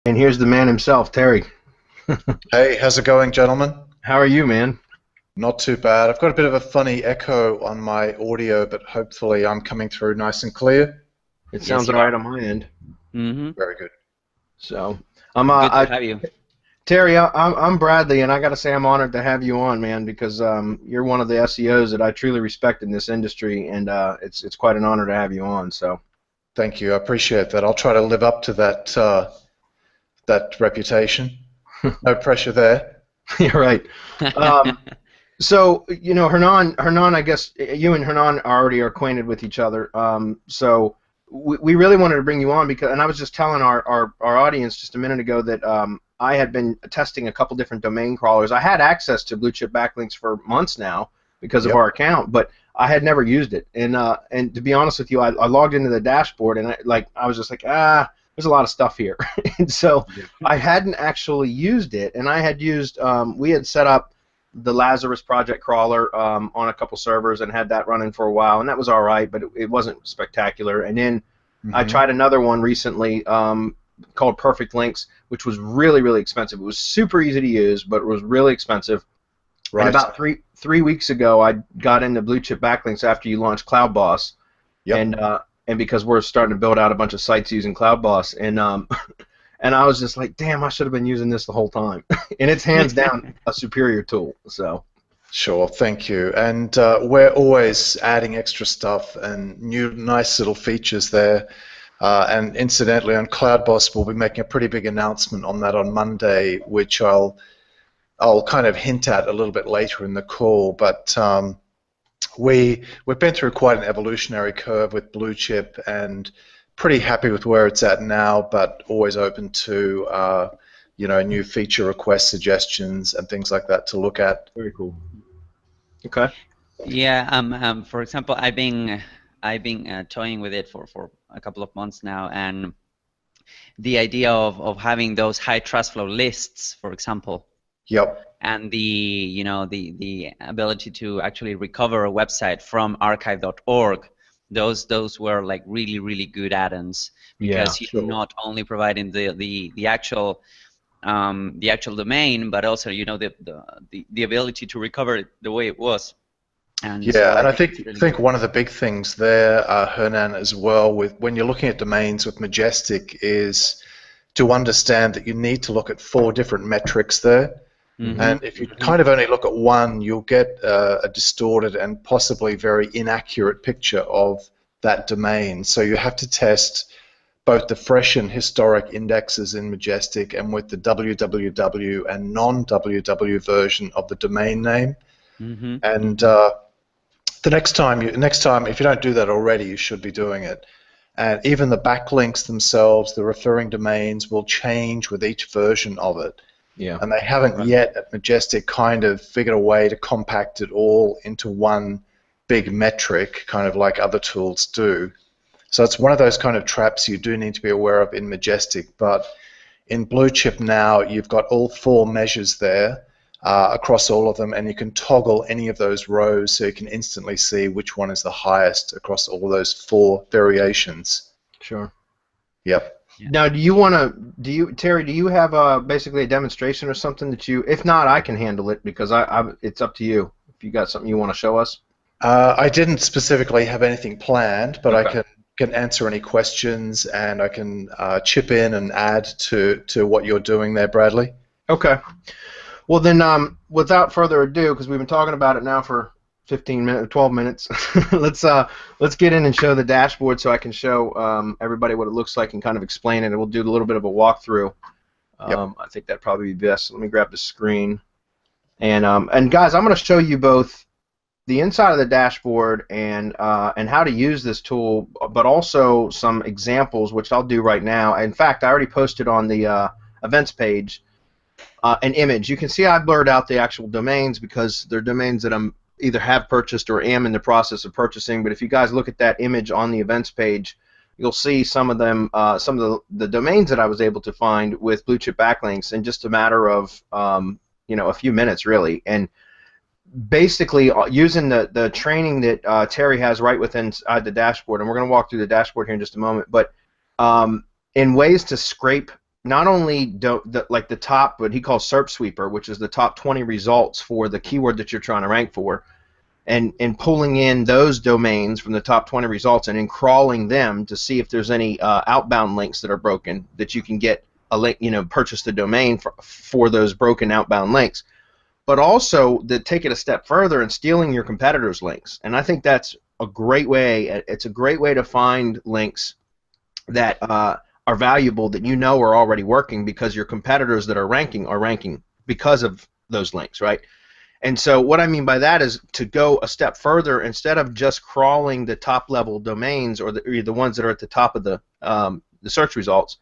And here's the man himself, Terry. Hey, how's it going, gentlemen? How are you, man? Not too bad. I've got a bit of a funny echo on my audio, but hopefully I'm coming through nice and clear. It Yes, sounds you all right are. on my end. Mm-hmm. Very good. So, I'm Good to have you. Terry. I'm Bradley, and I got to say I'm honored to have you on, man, because you're one of the SEOs that I truly respect in this industry, and it's quite an honor to have you on. So, Thank you. I appreciate that. I'll try to live up to that reputation. No pressure there. you're right. Um, so Hernan, I guess you and Hernan already are acquainted with each other. So we really wanted to bring you on because, and I was just telling our audience just a minute ago that I had been testing a couple different domain crawlers. I had access to Bluechip backlinks for months now because of Yep. our account, but I had never used it. And to be honest with you, I logged into the dashboard and I was just like, there's a lot of stuff here. And so I hadn't actually used it, and I had used we had set up the Lazarus project crawler on a couple servers and had that running for a while, and that was all right, but it wasn't spectacular. And then I Mhm. tried another one recently called Perfect Links, which was really, really expensive. It was super easy to use, but it was really expensive. And Right. about three weeks ago, I got into Bluechip Backlinks after you launched Cloud Boss, Yep. and because we're starting to build out a bunch of sites using Cloud Boss, and and I was just like, damn, I should have been using this the whole time. And it's hands down a superior tool. So Sure. Thank you. And we're always adding extra stuff and new nice little features there. And incidentally, on CloudBoss, we'll be making a pretty big announcement on that on Monday, which I'll kind of hint at a little bit later in the call. But we've been through quite an evolutionary curve with Bluechip, and pretty happy with where it's at now, but always open to new feature request suggestions and things like that to look at. very cool. Okay. Yeah. For example, I've been toying with it for a couple of months now, and the idea of having those high trust flow lists, for example, Yep. and the ability to actually recover a website from archive.org, those were like really good add-ons, Yeah, because you're sure. not only providing the actual domain, but also the ability to recover it the way it was. And so Yeah, and I I think think it's really think good. one of the big things there, Hernan, as well, with when you're looking at domains with Majestic, is to understand that you need to look at 4 different metrics there. Mm-hmm. And if you kind of only look at one, you'll get a distorted and possibly very inaccurate picture of that domain. So you have to test both the fresh and historic indexes in Majestic and with the www and non-www version of the domain name. Mm-hmm. And the next time, if you don't do that already, you should be doing it. And even the backlinks themselves, the referring domains, will change with each version of it. Yeah. And they haven't Right. yet at Majestic kind of figured a way to compact it all into one big metric, kind of like other tools do. So it's one of those kind of traps you do need to be aware of in Majestic. But in Bluechip now, you've got all 4 measures there across all of them, and you can toggle any of those rows so you can instantly see which one is the highest across all those 4 variations. Sure. Yep. Yeah. Now, Terry, do you have basically a demonstration or something that you, if not, I can handle it because it's up to you. If you got something you want to show us. I didn't specifically have anything planned, but Okay. I can answer any questions, and I can chip in and add to what you're doing there, Bradley. Okay. Well then, without further ado, because we've been talking about it now for 15 minutes, 12 minutes, let's get in and show the dashboard so I can show everybody what it looks like and kind of explain it. And we'll do a little bit of a walkthrough. Yep. I think that'd probably be best. Let me grab the screen. And guys, I'm going to show you both the inside of the dashboard and how to use this tool, but also some examples, which I'll do right now. In fact, I already posted on the events page an image. You can see I blurred out the actual domains because they're domains that I'm either have purchased or am in the process of purchasing. But if you guys look at that image on the events page, you'll see some of them, some of the domains that I was able to find with Bluechip backlinks in just a matter of a few minutes, really. And basically using the training that Terry has right within the dashboard, and we're going to walk through the dashboard here in just a moment, but in ways to scrape not only like the top, what he calls SERP sweeper, which is the top 20 results for the keyword that you're trying to rank for, and pulling in those domains from the top 20 results and then crawling them to see if there's any outbound links that are broken that you can get a link, purchase the domain for those broken outbound links. But also to take it a step further and stealing your competitors' links. And I think that's a great way. It's a great way to find links that are valuable that are already working because your competitors that are ranking because of those links, right? And so what I mean by that is to go a step further. Instead of just crawling the top level domains or the ones that are at the top of the search results,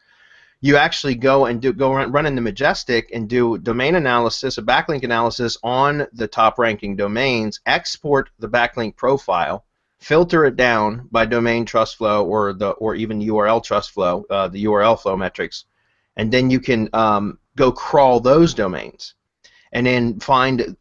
you actually go run in the Majestic and do domain analysis, a backlink analysis on the top ranking domains, export the backlink profile, filter it down by domain trust flow or even URL trust flow, the URL flow metrics, and then you can go crawl those domains. And then find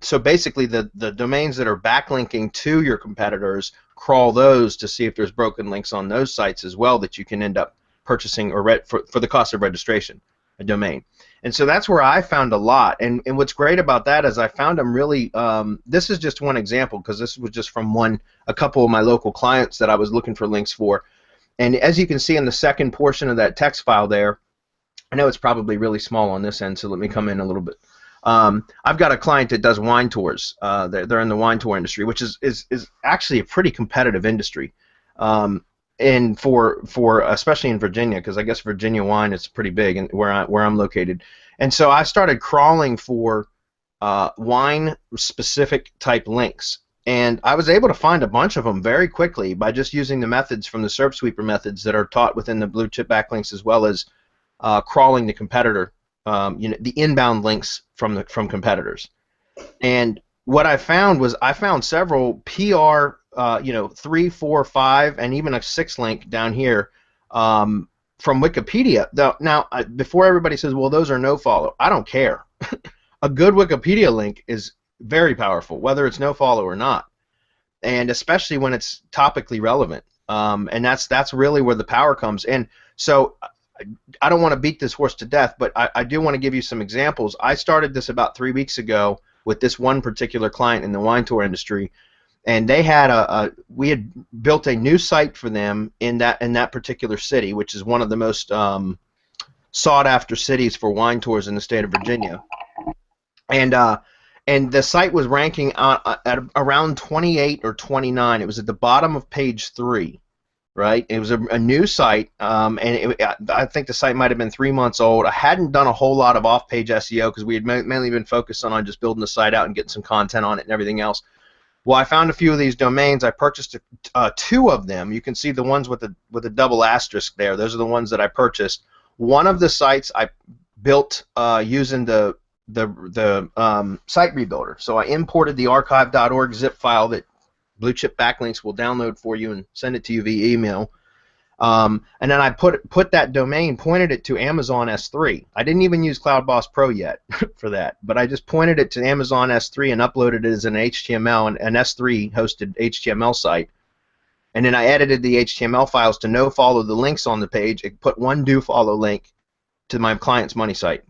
so basically the domains that are backlinking to your competitors, crawl those to see if there's broken links on those sites as well that you can end up purchasing or for the cost of registration, a domain. And so that's where I found a lot. And what's great about that is I found them really. This is just one example because this was just from a couple of my local clients that I was looking for links for. And as you can see in the second portion of that text file there, I know it's probably really small on this end, so let me come in a little bit. I've got a client that does wine tours. They're in the wine tour industry, which is actually a pretty competitive industry, and for especially in Virginia, because I guess Virginia wine is pretty big, and where I'm located. And so I started crawling for wine specific type links, and I was able to find a bunch of them very quickly by just using the methods from the SERP sweeper methods that are taught within the Bluechip backlinks, as well as crawling the competitor. The inbound links from competitors. And what I found was I found several PR, 3, 4, 5, and even a 6 link down here from Wikipedia. Now, before everybody says, well, those are no follow, I don't care. A good Wikipedia link is very powerful, whether it's no follow or not, and especially when it's topically relevant. And that's really where the power comes. And so I don't want to beat this horse to death, but I do want to give you some examples. I started this about 3 weeks ago with this one particular client in the wine tour industry, and they had we had built a new site for them in that particular city, which is one of the most sought after cities for wine tours in the state of Virginia. And the site was ranking at around 28 or 29. It was at the bottom of page 3. Right, it was a new site, and I think the site might have been 3 months old. I hadn't done a whole lot of off-page SEO because we had mainly been focused on just building the site out and getting some content on it and everything else. Well, I found a few of these domains. I purchased 2 of them. You can see the ones with a double asterisk there. Those are the ones that I purchased. One of the sites I built using the site rebuilder. So I imported the archive.org zip file that Bluechip Backlinks will download for you and send it to you via email. And then I put that domain, pointed it to Amazon S3. I didn't even use CloudBoss Pro yet for that, but I just pointed it to Amazon S3 and uploaded it as an HTML, an S3 hosted HTML site. And then I edited the HTML files to no follow the links on the page. It put one do follow link to my client's money site.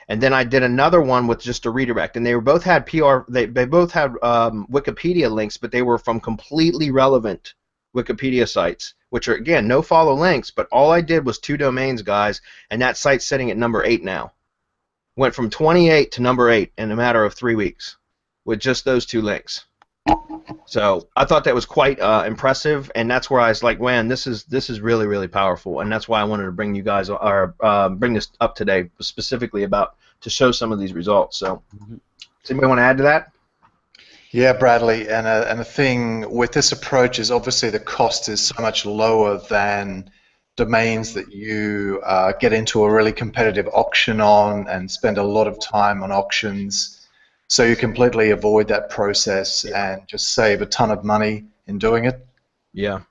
And then I did another one with just a redirect, and they both had PR. They both had Wikipedia links, but they were from completely relevant Wikipedia sites, which are again no follow links. But all I did was 2 domains, guys, and that site's sitting at number 8 now. Went from 28 to number 8 in a matter of 3 weeks with just those 2 links. So I thought that was quite impressive, and that's where I was like, man, this is really, really powerful, and that's why I wanted to bring you guys or bring this up today specifically to show some of these results. So, does anybody want to add to that? Yeah, Bradley, and the thing with this approach is obviously the cost is so much lower than domains that you get into a really competitive auction on and spend a lot of time on auctions. So you completely avoid that process and just save a ton of money in doing it. Yeah,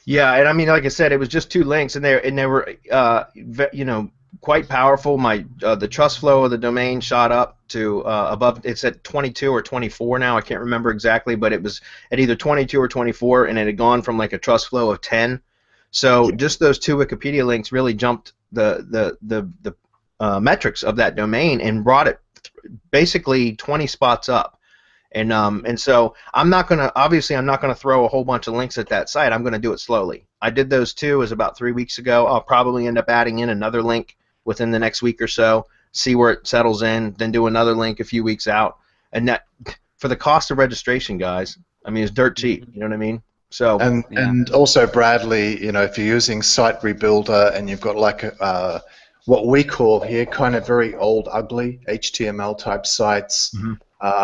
and I mean, like I said, it was just 2 links, and they were quite powerful. The trust flow of the domain shot up to above. It's at 22 or 24 now. I can't remember exactly, but it was at either 22 or 24, and it had gone from like a trust flow of 10. So just those 2 Wikipedia links really jumped the metrics of that domain and brought it basically 20 spots up. And so I'm not gonna throw a whole bunch of links at that site. I'm gonna do it slowly. I did those two. It was about 3 weeks ago. I'll probably end up adding in another link within the next week or so. See where it settles in. Then do another link a few weeks out. And that, for the cost of registration, guys, I mean, it's dirt cheap. You know what I mean? So and also, Bradley, you know, if you're using Site Rebuilder and you've got like what we call here kind of very old, ugly HTML type sites,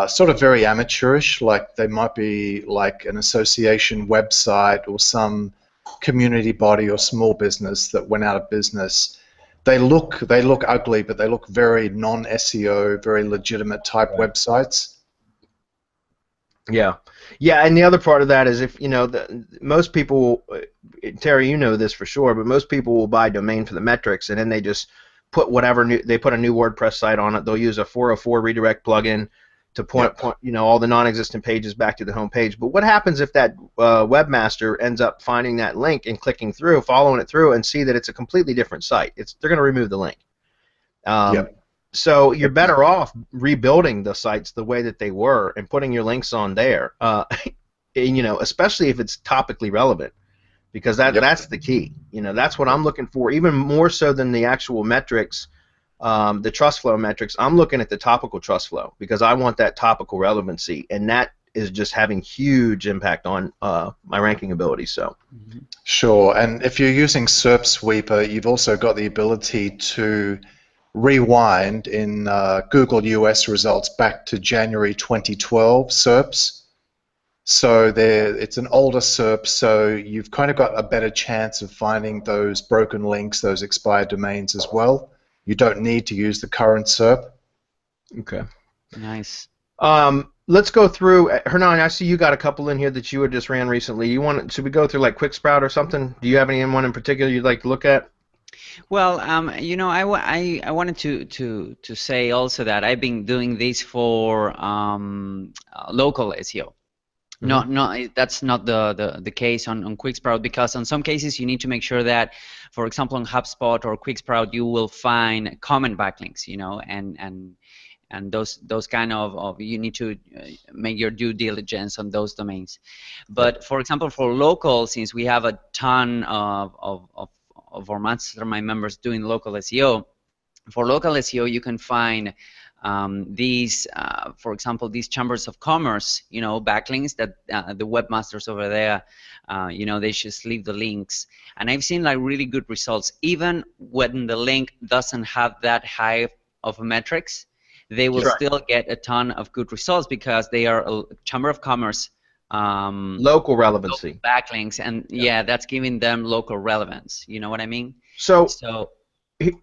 sort of very amateurish, like they might be like an association website or some community body or small business that went out of business. They look ugly, but they look very non-SEO, very legitimate type websites. Yeah, and the other part of that is, if you know, most people, Terry, you know this for sure, but most people will buy domain for the metrics, and then they just put whatever they put a new WordPress site on it. They'll use a 404 redirect plugin to point you know, all the non-existent pages back to the home page. But what happens if that webmaster ends up finding that link and clicking through, following it through, and see that it's a completely different site? They're going to remove the link. So you're better off rebuilding the sites the way that they were and putting your links on there. You know, especially if it's topically relevant, because that's the key. You know, that's what I'm looking for, even more so than the actual metrics. The trust flow metrics, I'm looking at the topical trust flow, because I want that topical relevancy, and that is just having huge impact on my ranking ability. So, sure. And if you're using SERP Sweeper, you've also got the ability to rewind in Google US results back to January 2012 SERPs. So it's an older SERP, so you've kind of got a better chance of finding those broken links, those expired domains as well. You don't need to use the current SERP. Okay. Nice. Let's go through. Hernan, I see you got a couple in here that you had just ran recently. Should we go through like QuickSprout or something? Do you have anyone in particular you'd like to look at? Well, you know, I wanted to say also that I've been doing this for local SEO. No, that's not the case on QuickSprout, because on some cases you need to make sure that, for example, on HubSpot or QuickSprout, you will find common backlinks, you know, and those kind of you need to make your due diligence on those domains. But for example, for local, since we have a ton of our mastermind members doing local SEO, for local SEO you can find these, for example, these chambers of commerce, you know, backlinks that the webmasters over there, you know, they just leave the links. And I've seen like really good results. Even when the link doesn't have that high of metrics, they will still get a ton of good results, because they are a chamber of commerce. Local relevancy. Local backlinks, and that's giving them local relevance. You know what I mean? So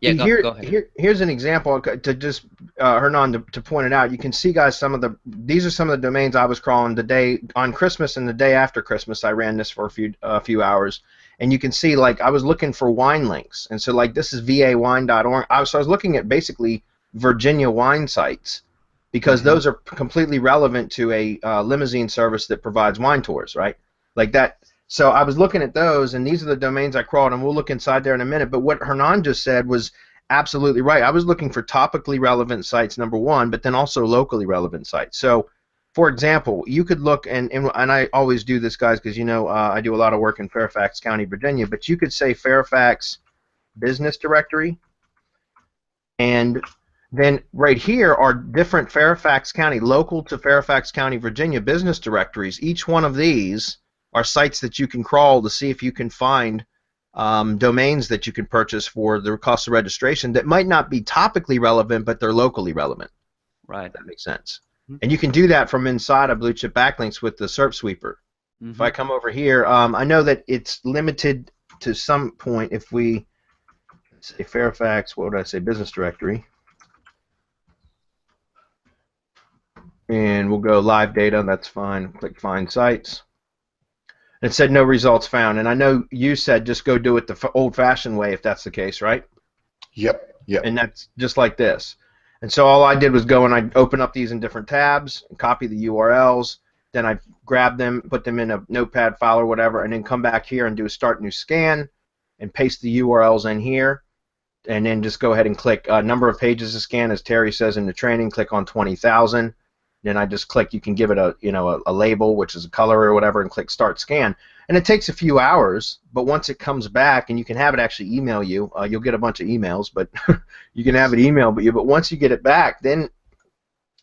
yeah, go ahead. Here's an example to just Hernan, to point it out. You can see, guys, these are some of the domains I was crawling the day on Christmas and the day after Christmas. I ran this for a few hours, and you can see, like, I was looking for wine links, and so like this is vawine.org. So I was looking at basically Virginia wine sites, because those are completely relevant to a limousine service that provides wine tours, right? Like that. So I was looking at those, and these are the domains I crawled, and we'll look inside there in a minute. But what Hernan just said was absolutely right. I was looking for topically relevant sites, number one, but then also locally relevant sites. So, for example, you could look, and I always do this, guys, because, you know, I do a lot of work in Fairfax County, Virginia, but you could say Fairfax Business Directory, and then right here are different Fairfax County, local to Fairfax County, Virginia business directories. Each one of these are sites that you can crawl to see if you can find domains that you can purchase for the cost of registration that might not be topically relevant, but they're locally relevant. Right. That makes sense. And you can do that from inside of Bluechip Backlinks with the SERP Sweeper. If I come over here, I know that it's limited to some point. If we say Fairfax, what would I say, business directory, and we'll go live data, that's fine. Click find sites. It said no results found, and I know you said just go do it the old-fashioned way if that's the case, right? Yep. And that's just like this. And so all I did was go and I open up these in different tabs, copy the URLs, then I grab them, put them in a notepad file or whatever, and then come back here and do a start new scan and paste the URLs in here. and then just go ahead and click number of pages to scan, as Terry says in the training. Click on 20,000. Then I just click. You can give it a label, which is a color or whatever, and click start scan. And it takes a few hours, but once it comes back, and you can have it actually email you. You'll get a bunch of emails, but you can have it email you. But once you get it back, then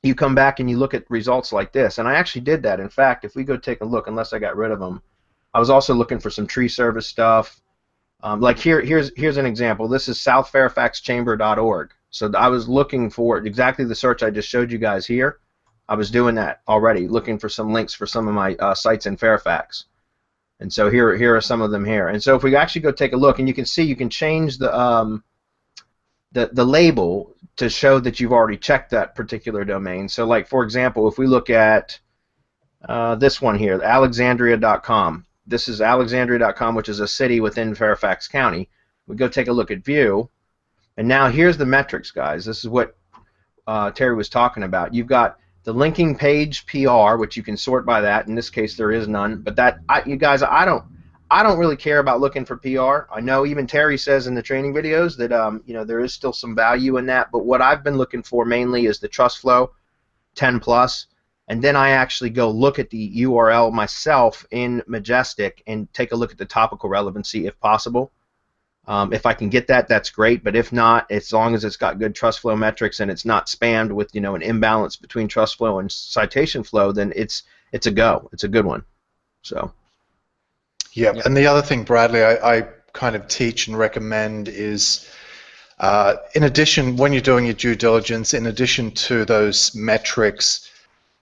you come back and you look at results like this. And I actually did that. In fact, if we go take a look, unless I got rid of them, I was also looking for some tree service stuff. Like here's an example. This is southfairfaxchamber.org. So I was looking for exactly the search I just showed you guys here. I was doing that already, looking for some links for some of my sites in Fairfax. And so here are some of them here. And so if we actually go take a look, and you can see you can change the label to show that you've already checked that particular domain. So like, for example, if we look at this one here, alexandria.com. This is alexandria.com, which is a city within Fairfax County. We go take a look at view, and now here's the metrics, guys. This is what Terry was talking about. You've got the linking page PR, which you can sort by that. In this case, there is none. But you guys, I don't really care about looking for PR. I know even Terry says in the training videos that there is still some value in that. But what I've been looking for mainly is the trust flow 10 plus. And then I actually go look at the URL myself in Majestic and take a look at the topical relevancy if possible. If I can get that, that's great. But if not, as long as it's got good trust flow metrics and it's not spammed with an imbalance between trust flow and citation flow, then it's a go. It's a good one. So. Yeah. And the other thing, Bradley, I kind of teach and recommend is, in addition, when you're doing your due diligence, in addition to those metrics,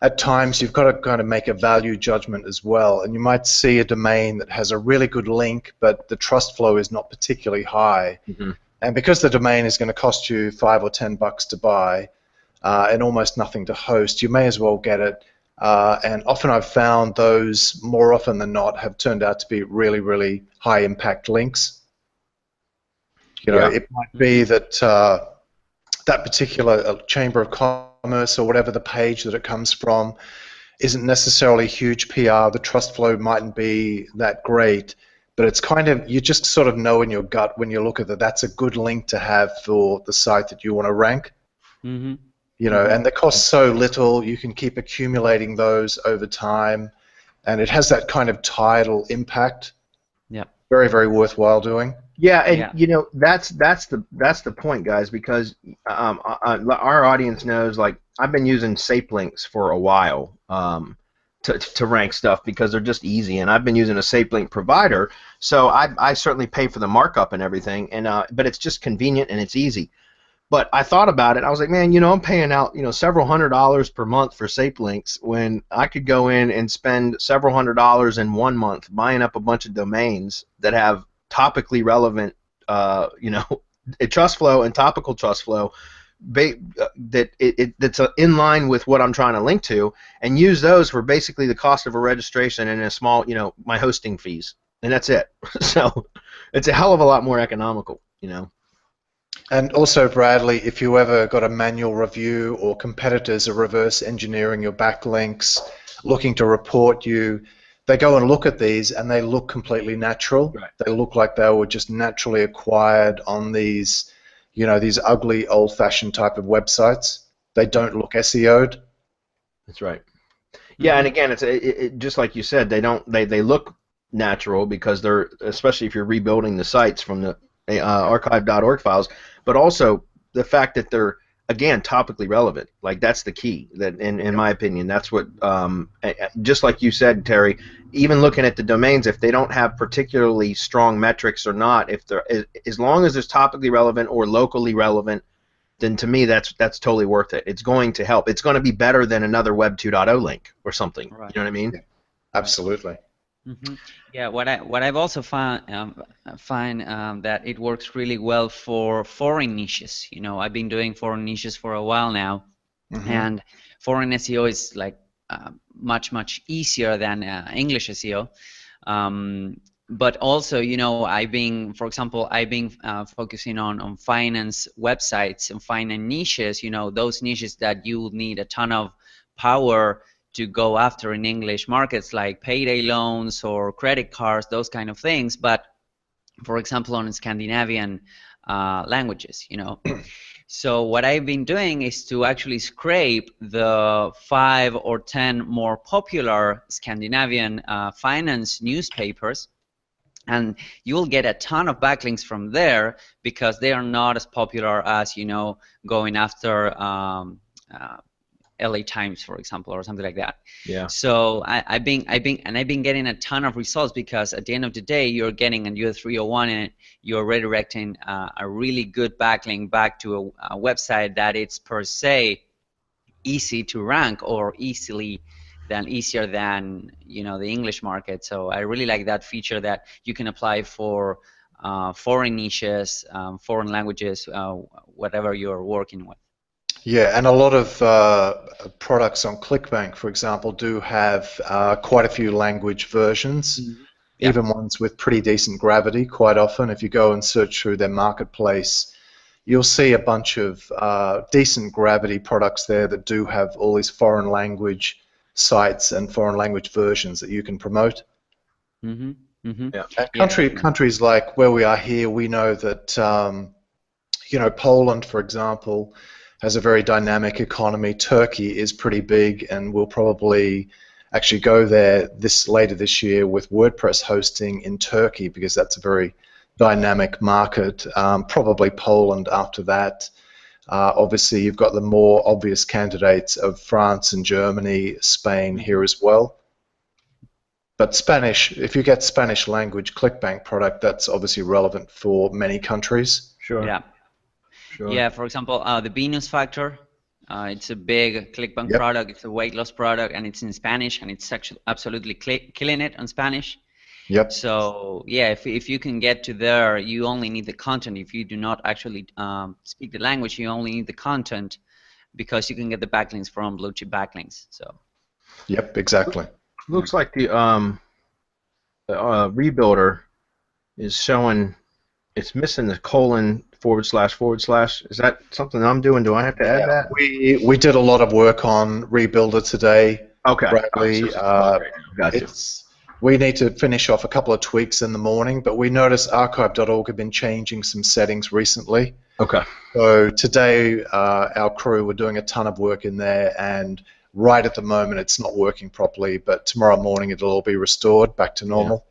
at times you've got to kind of make a value judgment as well, and you might see a domain that has a really good link, but the trust flow is not particularly high. Mm-hmm. And because the domain is going to cost you $5 or $10 to buy and almost nothing to host, you may as well get it. And often I've found those, more often than not, have turned out to be really, really high impact links. It might be that that particular Chamber of Commerce or whatever the page that it comes from isn't necessarily huge PR. The trust flow mightn't be that great, but it's kind of, you just sort of know in your gut when you look at that, that's a good link to have for the site that you want to rank. Mm-hmm. And they cost so little, you can keep accumulating those over time, and it has that kind of tidal impact. Yeah. Very, very worthwhile doing. Yeah, and that's the point, guys, because our audience knows, like, I've been using SapeLinks for a while to rank stuff because they're just easy, and I've been using a SapeLink provider, so I certainly pay for the markup and everything, and but it's just convenient and it's easy. But I thought about it. I was like, man, I'm paying out several $100s per month for SapeLinks when I could go in and spend several $100s in 1 month buying up a bunch of domains that have topically relevant, trust flow and topical trust flow that's in line with what I'm trying to link to, and use those for basically the cost of a registration and a small, my hosting fees, and that's it. So it's a hell of a lot more economical, And also, Bradley, if you ever got a manual review or competitors are reverse engineering your backlinks, looking to report you, they go and look at these and they look completely natural. Right. They look like they were just naturally acquired on these, these ugly old-fashioned type of websites. They don't look SEO'd. That's right. Yeah, and again, it's just like you said, they look natural because they're, especially if you're rebuilding the sites from the archive.org files, but also the fact that they're, again, topically relevant. Like, that's the key. That, in my opinion, that's what, just like you said, Terry, even looking at the domains, if they don't have particularly strong metrics or not, if they're, as long as it's topically relevant or locally relevant, then to me that's totally worth it. It's going to help. It's going to be better than another Web 2.0 link or something. Right. You know what I mean? Yeah. Absolutely. Mm-hmm. Yeah, what I've also find that it works really well for foreign niches. I've been doing foreign niches for a while now, mm-hmm. and foreign SEO is like much easier than English SEO. But also, for example, I've been focusing on finance websites and finance niches. Those niches that you need a ton of power to go after in English markets, like payday loans or credit cards, those kind of things. But for example, on Scandinavian languages, So what I've been doing is to actually scrape the 5 or 10 more popular Scandinavian finance newspapers, and you'll get a ton of backlinks from there because they are not as popular as, going after LA Times, for example, or something like that. Yeah. So I've been getting a ton of results because at the end of the day, you're getting a US301 and you're redirecting a really good backlink back to a website that it's per se easy to rank, or easier than the English market. So I really like that feature that you can apply for foreign niches, foreign languages, whatever you're working with. Yeah, and a lot of products on ClickBank, for example, do have quite a few language versions, Yeah. even ones with pretty decent gravity. Quite often, if you go and search through their marketplace, you'll see a bunch of decent gravity products there that do have all these foreign language sites and foreign language versions that you can promote. Mm-hmm. Mm-hmm. Yeah. And countries like where we are here, we know that Poland, for example, has a very dynamic economy. Turkey is pretty big, and we'll probably actually go there later this year with WordPress hosting in Turkey, because that's a very dynamic market. Probably Poland after that. Obviously, you've got the more obvious candidates of France and Germany, Spain here as well. But Spanish, if you get Spanish language ClickBank product, that's obviously relevant for many countries. Sure. Yeah. Sure. Yeah, for example, the Venus Factor, it's a big ClickBank product. It's a weight loss product, and it's in Spanish, and it's actually absolutely killing it on Spanish. Yep. So yeah, if you can get to there, you only need the content. If you do not actually speak the language, you only need the content, because you can get the backlinks from Bluechip backlinks. So. Yep, exactly. Looks like the rebuilder is showing it's missing the :// Is that something I'm doing? Do I have to add that? We did a lot of work on Rebuilder today. Okay. Bradley, Gotcha. we need to finish off a couple of tweaks in the morning, but we noticed archive.org have been changing some settings recently. Okay. So today our crew were doing a ton of work in there, and right at the moment it's not working properly, but tomorrow morning it'll all be restored back to normal. Yeah.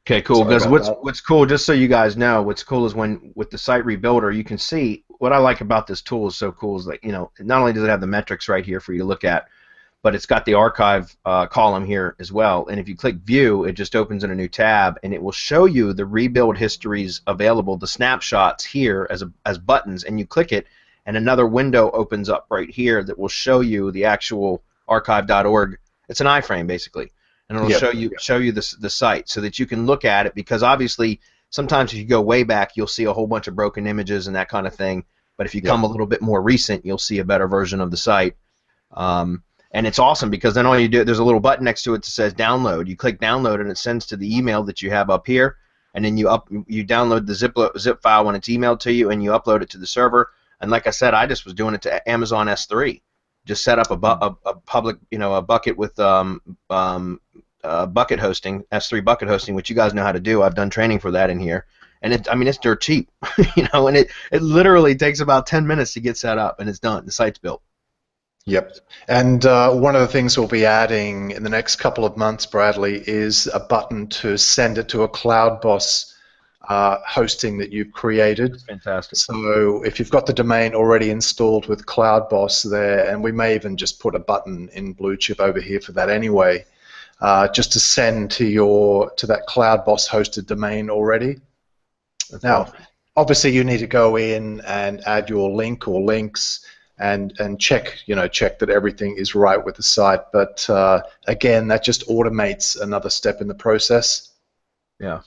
Okay, cool. Because what's cool, just so you guys know, what's cool is when with the site rebuilder, you can see what I like about this tool is so cool is that not only does it have the metrics right here for you to look at, but it's got the archive column here as well. And if you click view, it just opens in a new tab, and it will show you the rebuild histories available, the snapshots here as buttons, and you click it, and another window opens up right here that will show you the actual archive.org. It's an iframe basically. And it'll show you the site so that you can look at it, because obviously sometimes if you go way back, you'll see a whole bunch of broken images and that kind of thing. But if you come a little bit more recent, you'll see a better version of the site. And it's awesome because then all you do, there's a little button next to it that says download. You click download and it sends to the email that you have up here, and then you download the zip file when it's emailed to you, and you upload it to the server. And like I said, I just was doing it to Amazon S3. Just set up a public, a bucket with bucket hosting, S3 bucket hosting, which you guys know how to do. I've done training for that in here, and it's dirt cheap, and it literally takes about 10 minutes to get set up, and it's done. The site's built. Yep. And one of the things we'll be adding in the next couple of months, Bradley, is a button to send it to a CloudBoss hosting that you've created. That's fantastic. So if you've got the domain already installed with CloudBoss there, and we may even just put a button in Bluechip over here for that anyway, just to send to that CloudBoss hosted domain already. That's now, awesome. Obviously, you need to go in and add your link or links and check that everything is right with the site. But again, that just automates another step in the process. Yeah.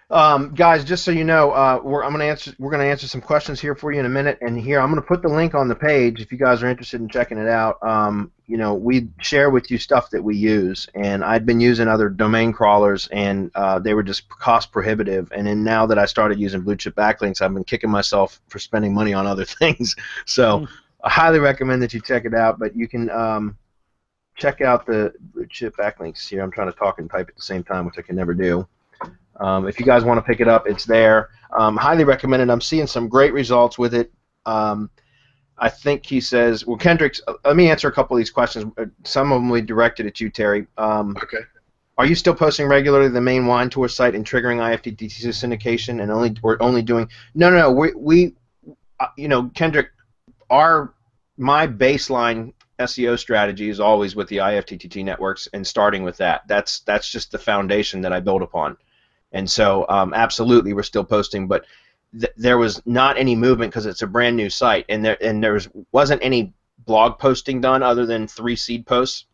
Guys, just so you know, we're gonna answer some questions here for you in a minute, and here I'm gonna put the link on the page if you guys are interested in checking it out. We share with you stuff that we use, and I'd been using other domain crawlers, and they were just cost prohibitive. And then now that I started using Bluechip backlinks, I've been kicking myself for spending money on other things. So I highly recommend that you check it out. But you can check out the Bluechip backlinks here. I'm trying to talk and type at the same time, which I can never do. If you guys want to pick it up, it's there. Highly recommended. I'm seeing some great results with it. I think he says, well, Kendrick, let me answer a couple of these questions. Some of them we directed at you, Terry. Okay. Are you still posting regularly to the main wine tour site and triggering IFTTT syndication and only doing? No. We Kendrick, my baseline SEO strategy is always with the IFTTT networks and starting with that. That's just the foundation that I build upon. And so absolutely we're still posting, but there was not any movement because it's a brand new site, and there wasn't any blog posting done other than 3 seed posts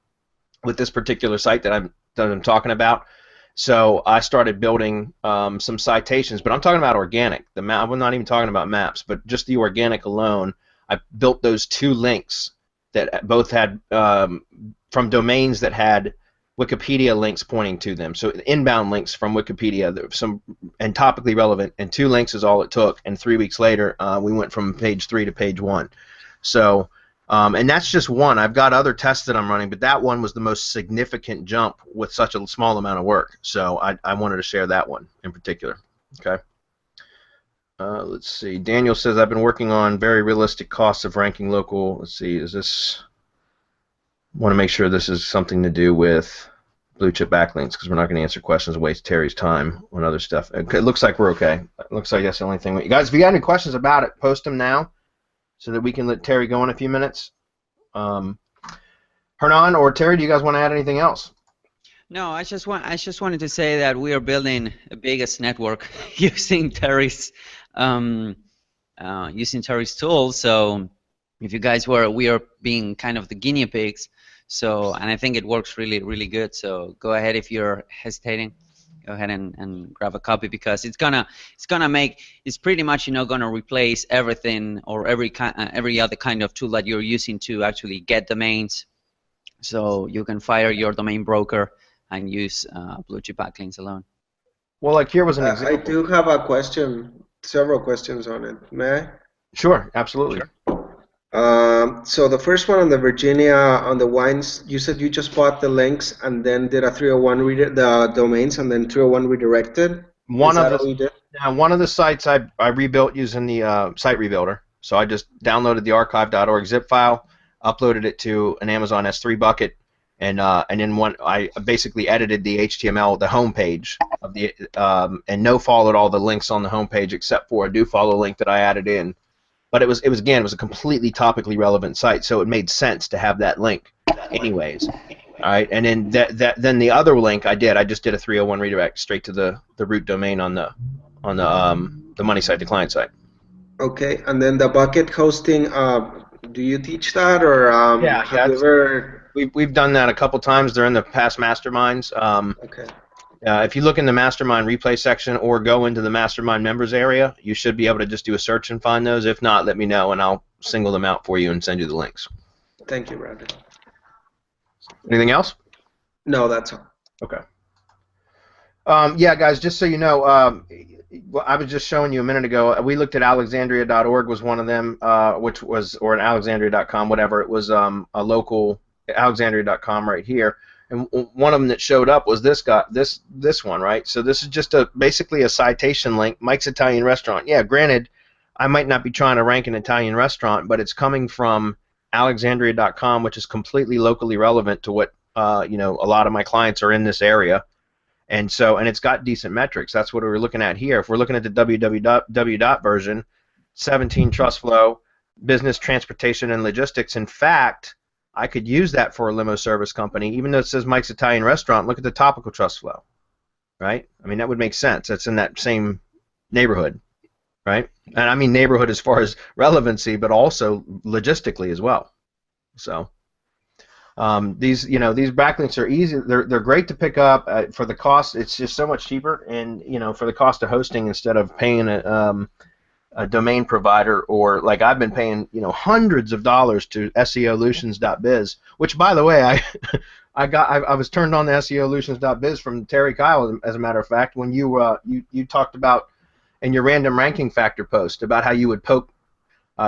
with this particular site that I'm talking about. So I started building some citations, but I'm talking about organic. I'm not even talking about maps, but just the organic alone. I built those 2 links that both had from domains that had Wikipedia links pointing to them. So inbound links from Wikipedia, and topically relevant, and 2 links is all it took. And 3 weeks later, we went from page 3 to page 1. So, and that's just one. I've got other tests that I'm running, but that one was the most significant jump with such a small amount of work. So I wanted to share that one in particular. Okay. Let's see. Daniel says, I've been working on very realistic costs of ranking local. Let's see. Is this? Want to make sure this is something to do with Bluechip backlinks, because we're not going to answer questions and waste Terry's time on other stuff. It looks like we're okay. It looks like that's the only thing. Guys, if you got any questions about it, post them now so that we can let Terry go in a few minutes. Hernan or Terry, do you guys want to add anything else? No, I just wanted to say that we are building the biggest network using Terry's tools. So if you guys we are being kind of the guinea pigs. So, and I think it works really, really good. So go ahead, if you're hesitating, go ahead and grab a copy, because it's pretty much gonna replace everything or every other kind of tool that you're using to actually get domains. So you can fire your domain broker and use Bluechip backlinks alone. Well, like here was an example. I do have a question, several questions on it. May I? Sure, absolutely. Sure. So the first one on the Virginia, on the wines, you said you just bought the links and then did a 301 the domains and then 301 redirected. One of the sites I rebuilt using the site rebuilder. So I just downloaded the archive.org zip file, uploaded it to an Amazon S3 bucket, and then I basically edited the HTML, the home page of the and no followed all the links on the home page except for a do follow link that I added in. But it was a completely topically relevant site, so it made sense to have that link, anyways. All right, and then then the other link I just did a 301 redirect straight to the root domain on the money site, the client site. Okay, and then the bucket hosting. Do you teach that, or have you ever? We've done that a couple times during the past masterminds. Okay. If you look in the mastermind replay section or go into the mastermind members area, you should be able to just do a search and find those. If not, let me know and I'll single them out for you and send you the links. Thank you, Brandon. Anything else? No, that's all. Okay. Yeah, guys, just so you know, I was just showing you a minute ago, we looked at alexandria.org was one of them, which was, or an alexandria.com, whatever. It was a local alexandria.com right here. And one of them that showed up was this guy, this one, right? So this is just basically a citation link, Mike's Italian Restaurant. Yeah, granted, I might not be trying to rank an Italian restaurant, but it's coming from alexandria.com, which is completely locally relevant to what a lot of my clients are in this area. And so, and it's got decent metrics. That's what we're looking at here. If we're looking at the www version, 17 trust flow, business, transportation, and logistics. In fact, I could use that for a limo service company, even though it says Mike's Italian Restaurant. Look at the topical trust flow, right? I mean, that would make sense. That's in that same neighborhood, right? And I mean neighborhood as far as relevancy, but also logistically as well. So these backlinks are easy. They're great to pick up for the cost. It's just so much cheaper, and for the cost of hosting instead of paying a domain provider, or like I've been paying hundreds of dollars to SEOlutions.biz, which by the way I was turned on to SEOlutions.biz from Terry Kyle, as a matter of fact, when you talked about in your random ranking factor post about how you would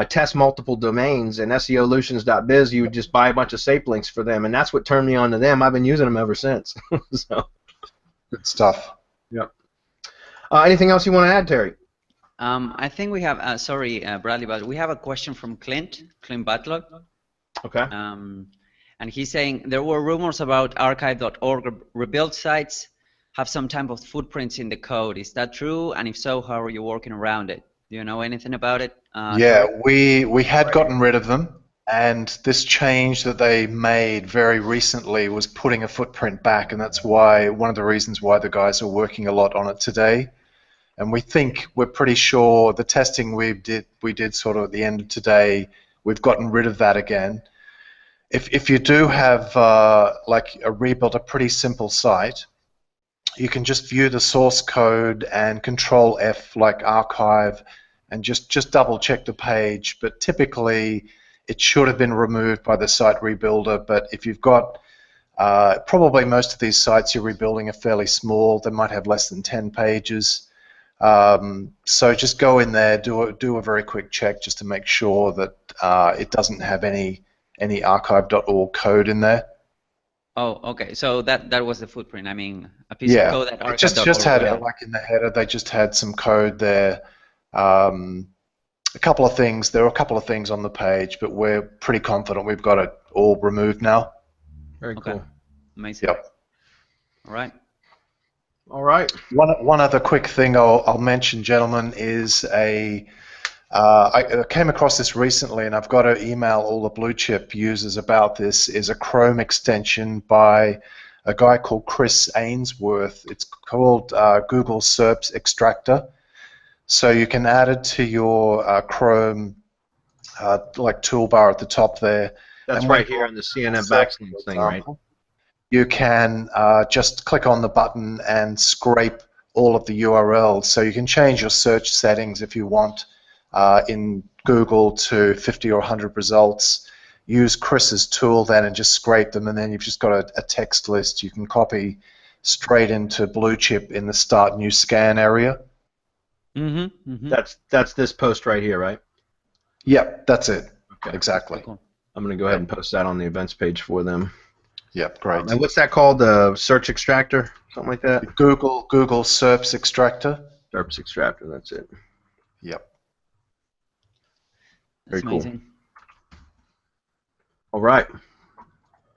test multiple domains, and SEOlutions.biz, you would just buy a bunch of SAP links for them, and that's what turned me on to them. I've been using them ever since. So good stuff. Yep. Anything else you want to add, Terry? I think we have, sorry, Bradley, but we have a question from Clint Butler. Okay. And he's saying there were rumors about archive.org rebuild sites have some type of footprints in the code. Is that true? And if so, how are you working around it? Do you know anything about it? Yeah, we had gotten rid of them, and this change that they made very recently was putting a footprint back, and that's why one of the reasons why the guys are working a lot on it today. And we're pretty sure the testing we did sort of at the end of today, we've gotten rid of that again. If you do have like a rebuild, a pretty simple site, you can just view the source code and Control F like archive, and just double check the page. But typically, it should have been removed by the site rebuilder. But if you've got probably most of these sites you're rebuilding are fairly small, they might have less than 10 pages. So just go in there, do a very quick check just to make sure that it doesn't have any archive.org code in there. Oh, okay. So that was the footprint. I mean, a piece of code that archive.org just had like in the header, they just had some code there. A couple of things. There were a couple of things on the page, but we're pretty confident we've got it all removed now. Very cool. Amazing. Yep. All right. All right. One other quick thing I'll mention, gentlemen, is I came across this recently, and I've got to email all the Bluechip users about this, is a Chrome extension by a guy called Chris Ainsworth. It's called Google SERPs Extractor. So you can add it to your Chrome like toolbar at the top there. That's and right here in the CNN Backlinks thing, right? You can just click on the button and scrape all of the URLs. So you can change your search settings if you want in Google to 50 or 100 results. Use Chris's tool then and just scrape them, and then you've just got a text list you can copy straight into Bluechip in the Start New Scan area. Mm-hmm. Mm-hmm. That's this post right here, right? Yep, that's it. Okay. Exactly. Cool. I'm going to go ahead and post that on the events page for them. Yep, great. And what's that called? The search extractor? Something like that? Google SERPs Extractor. SERPs extractor, that's it. Yep. Very That's cool. amazing. All right.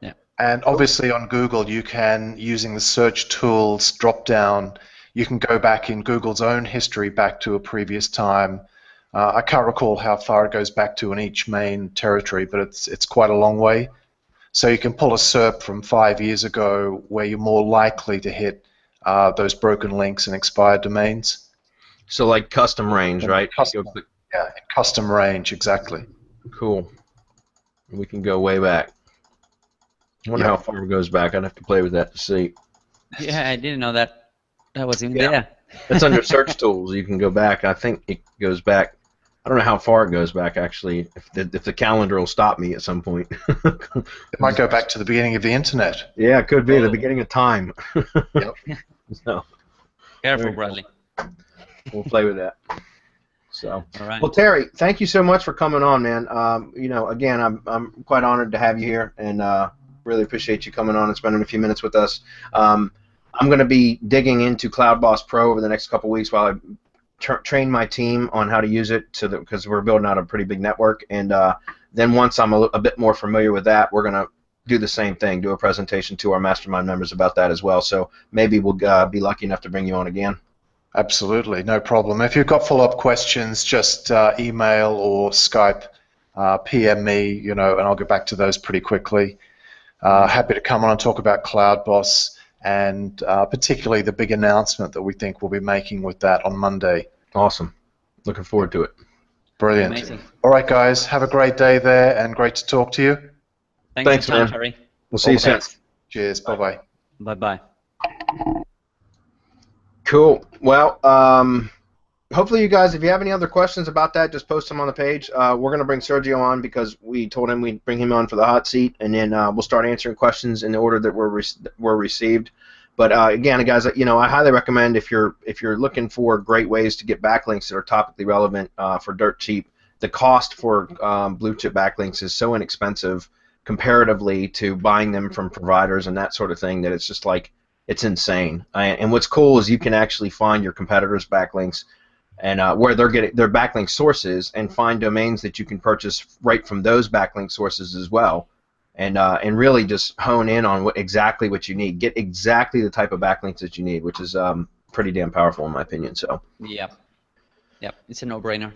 Yeah. And obviously on Google, you can, using the search tools drop down, you can go back in Google's own history back to a previous time. I can't recall how far it goes back to in each main territory, but it's quite a long way. So you can pull a SERP from 5 years ago where you're more likely to hit those broken links and expired domains. So like custom range, right? Yeah, custom range, exactly. Cool. We can go way back. I wonder how far it goes back. I'd have to play with that to see. Yeah, I didn't know that was in there. It's under search tools. You can go back. I think it goes back. I don't know how far it goes back, actually, if the calendar will stop me at some point. It might go back to the beginning of the internet. Yeah, it could be the beginning of time. Yep. So, Careful, Bradley. we'll play with that. So, All right. well, Terry, thank you so much for coming on, man. Again, I'm quite honored to have you here, and really appreciate you coming on and spending a few minutes with us. I'm going to be digging into CloudBoss Pro over the next couple weeks while I train my team on how to use it, because we're building out a pretty big network, and then once I'm a bit more familiar with that, we're going to do the same thing, do a presentation to our mastermind members about that as well. So maybe we'll be lucky enough to bring you on again. Absolutely, no problem. If you've got follow-up questions, just email or Skype, PM me, and I'll get back to those pretty quickly. Happy to come on and talk about CloudBoss, and particularly the big announcement that we think we'll be making with that on Monday. Awesome. Looking forward to it. Brilliant. Amazing. All right, guys, have a great day there, and great to talk to you. Thanks, for your time, man. Terry. We'll see you soon. Cheers. Bye-bye. Bye-bye. Cool. Well, hopefully you guys, if you have any other questions about that, just post them on the page. We're going to bring Sergio on because we told him we'd bring him on for the hot seat, and then we'll start answering questions in the order that were received. But again, guys, I highly recommend if you're looking for great ways to get backlinks that are topically relevant for dirt cheap. The cost for Bluechip backlinks is so inexpensive comparatively to buying them from providers and that sort of thing that it's just like it's insane. And what's cool is you can actually find your competitors' backlinks and where they're getting their backlink sources, and find domains that you can purchase right from those backlink sources as well, and really just hone in on exactly what you need. Get exactly the type of backlinks that you need, which is pretty damn powerful in my opinion. So Yep. Yep. It's a no-brainer.